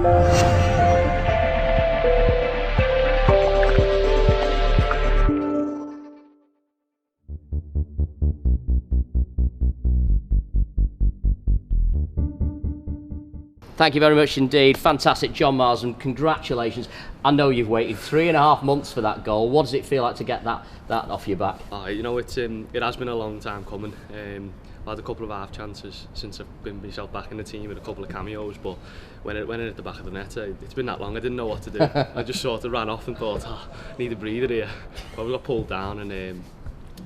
Thank you very much indeed. Fantastic, Jon Marsden. Congratulations. I know you've waited 3.5 months for that goal. What does it feel like to get that off your back? You know, it has been a long time coming. I've had a couple of half chances since I've been myself back in the team with a couple of cameos, but when it hit the back of the net, it's been that long. I didn't know what to do. I just sort of ran off and thought, I need a breather here. But we got pulled down, and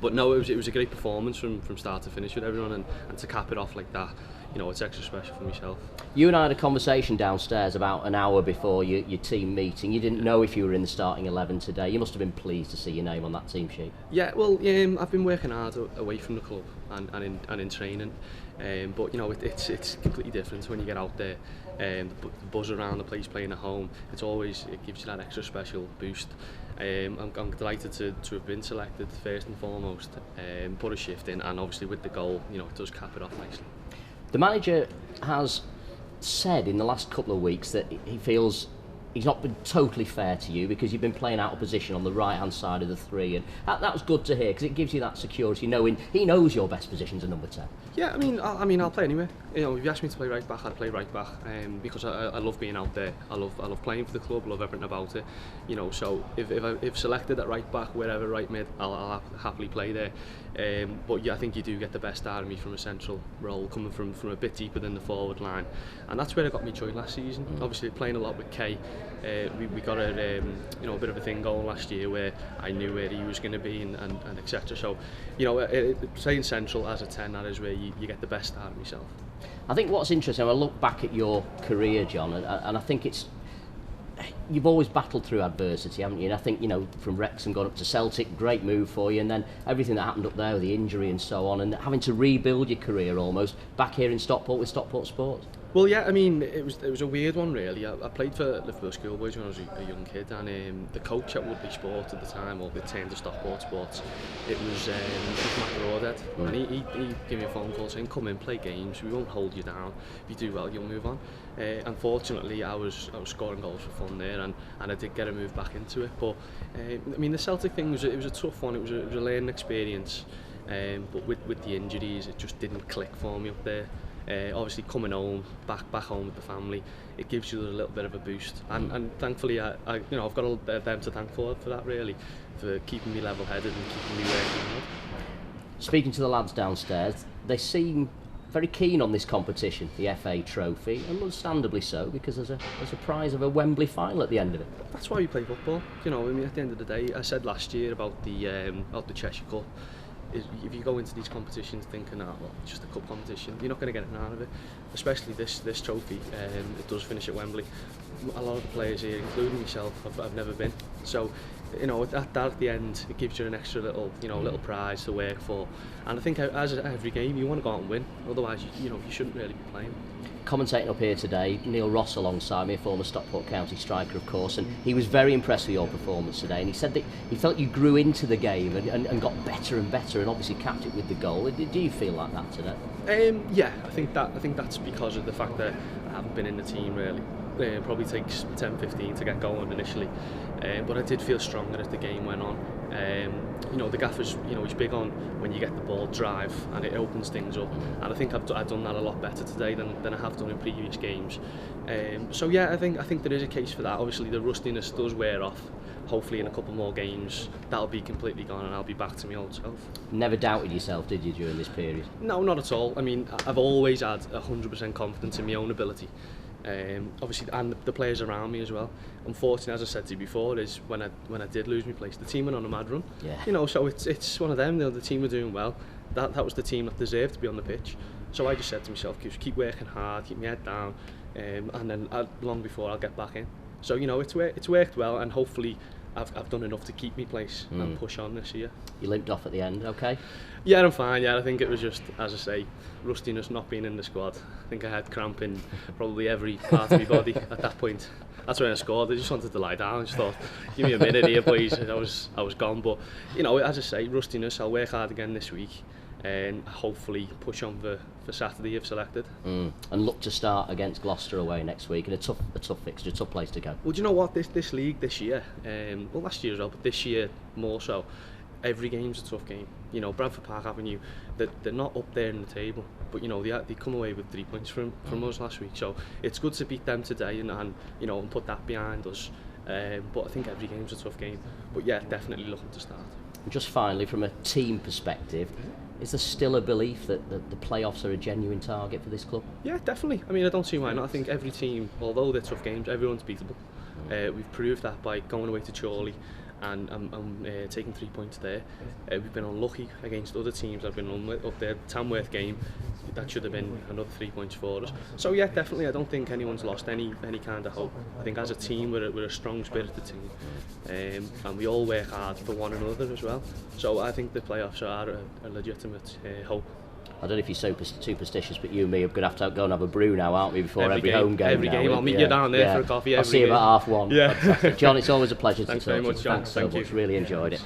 but no, it was a great performance from start to finish with everyone, and to cap it off like that, you know, it's extra special for myself. You and I had a conversation downstairs about an hour before your team meeting. You didn't know if you were in the starting 11 today. You must have been pleased to see your name on that team sheet. Yeah, well, I've been working hard away from the club and in training, but you know, it's completely different when you get out there. The buzz around the place, playing at home, it gives you that extra special boost. I'm delighted to have been selected first and foremost, put a shift in, and obviously with the goal, you know, it does cap it off nicely. The manager has said in the last couple of weeks that he feels he's not been totally fair to you because you've been playing out of position on the right hand side of the three, and that was good to hear because it gives you that security knowing he knows your best position's a number 10. Yeah, I mean I'll play anywhere. You know, if you ask me to play right back, I'd play right back, because I love being out there. I love playing for the club. I love everything about it. You know, so if selected at right back, wherever, right mid, I'll happily play there. But yeah, I think you do get the best out of me from a central role, coming from a bit deeper than the forward line, and that's where I got me joy last season. Obviously playing a lot with Kay, we got a bit of a thing going last year where I knew where he was going to be and etc. So, you know, playing central as a 10, that is where you get the best out of myself. I think what's interesting, I look back at your career, Jon, and I think you've always battled through adversity, haven't you? And I think, you know, from Wrexham going up to Celtic, great move for you, and then everything that happened up there with the injury and so on, and having to rebuild your career almost back here in Stockport with Stockport Sports. Well, yeah, I mean, it was a weird one really. I played for Liverpool Schoolboys when I was a young kid, and the coach at Woodley Sport at the time, or it turned to Stockport Sports, it was Matt Broadhead, and he gave me a phone call saying, come in, play games, we won't hold you down, if you do well you'll move on. Unfortunately I was scoring goals for fun there, and I did get a move back into it, but I mean the Celtic thing was a tough one. It was a learning experience, but with the injuries it just didn't click for me up there. Obviously coming home, back home with the family, it gives you a little bit of a boost, and thankfully I've got all them to thank for that really, for keeping me level-headed and keeping me working hard. Speaking to the lads downstairs, they seem very keen on this competition, the FA Trophy, and understandably so, because there's a prize of a Wembley final at the end of it. That's why we play football. You know, I mean, at the end of the day, I said last year about the Cheshire Cup. If you go into these competitions thinking that, well, it's just a cup competition, you're not going to get anything out of it. Especially this trophy, it does finish at Wembley. A lot of the players here, including myself, I've never been. So, you know, at the end, it gives you an extra little prize to work for. And I think as every game, you want to go out and win. Otherwise, you shouldn't really be playing. Commentating up here today, Neil Ross alongside me, a former Stockport County striker, of course, and he was very impressed with your performance today, and he said that he felt you grew into the game and got better and better, and obviously capped it with the goal. Do you feel like that today? Yeah, I think that's because of the fact that I haven't been in the team really. It probably takes 10-15 to get going initially, but I did feel stronger as the game went on. You know, the gaffer's, he's big on when you get the ball drive and it opens things up, and I think I've done that a lot better today than I have done in previous games. So yeah, I think there is a case for that. Obviously the rustiness does wear off. Hopefully in a couple more games that'll be completely gone and I'll be back to my old self. Never doubted yourself, did you, during this period? No, not at all. I mean, I've always had 100% confidence in my own ability. Obviously, and the players around me as well. Unfortunately, as I said to you before, is when I did lose my place, the team went on a mad run. Yeah. You know, so it's one of them. The team were doing well. That was the team that deserved to be on the pitch. So I just said to myself, keep working hard, keep my head down, and then long before I'll get back in. So it's worked well, and hopefully I've done enough to keep me place and push on this year. You limped off at the end, okay? Yeah, I'm fine. Yeah, I think it was just, as I say, rustiness, not being in the squad. I think I had cramp in probably every part of my body at that point. That's when I scored. I just wanted to lie down. I just thought, give me a minute here, please. I was gone. But as I say, rustiness. I'll work hard again this week. and hopefully push on for Saturday if selected. And look to start against Gloucester away next week, and a tough fixture, a tough place to go. Well, do you know what, this league this year, well last year as well, but this year more so, every game's a tough game. You know, Bradford Park Avenue, they're not up there in the table, but you know they come away with 3 points from us last week, so it's good to beat them today and you know, and put that behind us. But I think every game's a tough game. But yeah, definitely looking to start. And just finally, from a team perspective, is there still a belief that the playoffs are a genuine target for this club? Yeah, definitely. I mean, I don't see why not. I think every team, although they're tough games, everyone's beatable. We've proved that by going away to Chorley and taking 3 points there. We've been unlucky against other teams that have been up there. Tamworth game, that should have been another 3 points for us. So yeah, definitely, I don't think anyone's lost any kind of hope. I think as a team, we're a strong spirited team, and we all work hard for one another as well. So I think the playoffs are a legitimate hope. I don't know if you're so superstitious, but you and me are going to have to go and have a brew now, aren't we, before every home game? Every game, I'll meet you down there for a coffee. I'll see you about 1:30. Yeah. Fantastic. John, it's always a pleasure to talk to you. Thanks very much, John. Thanks so much, really enjoyed it.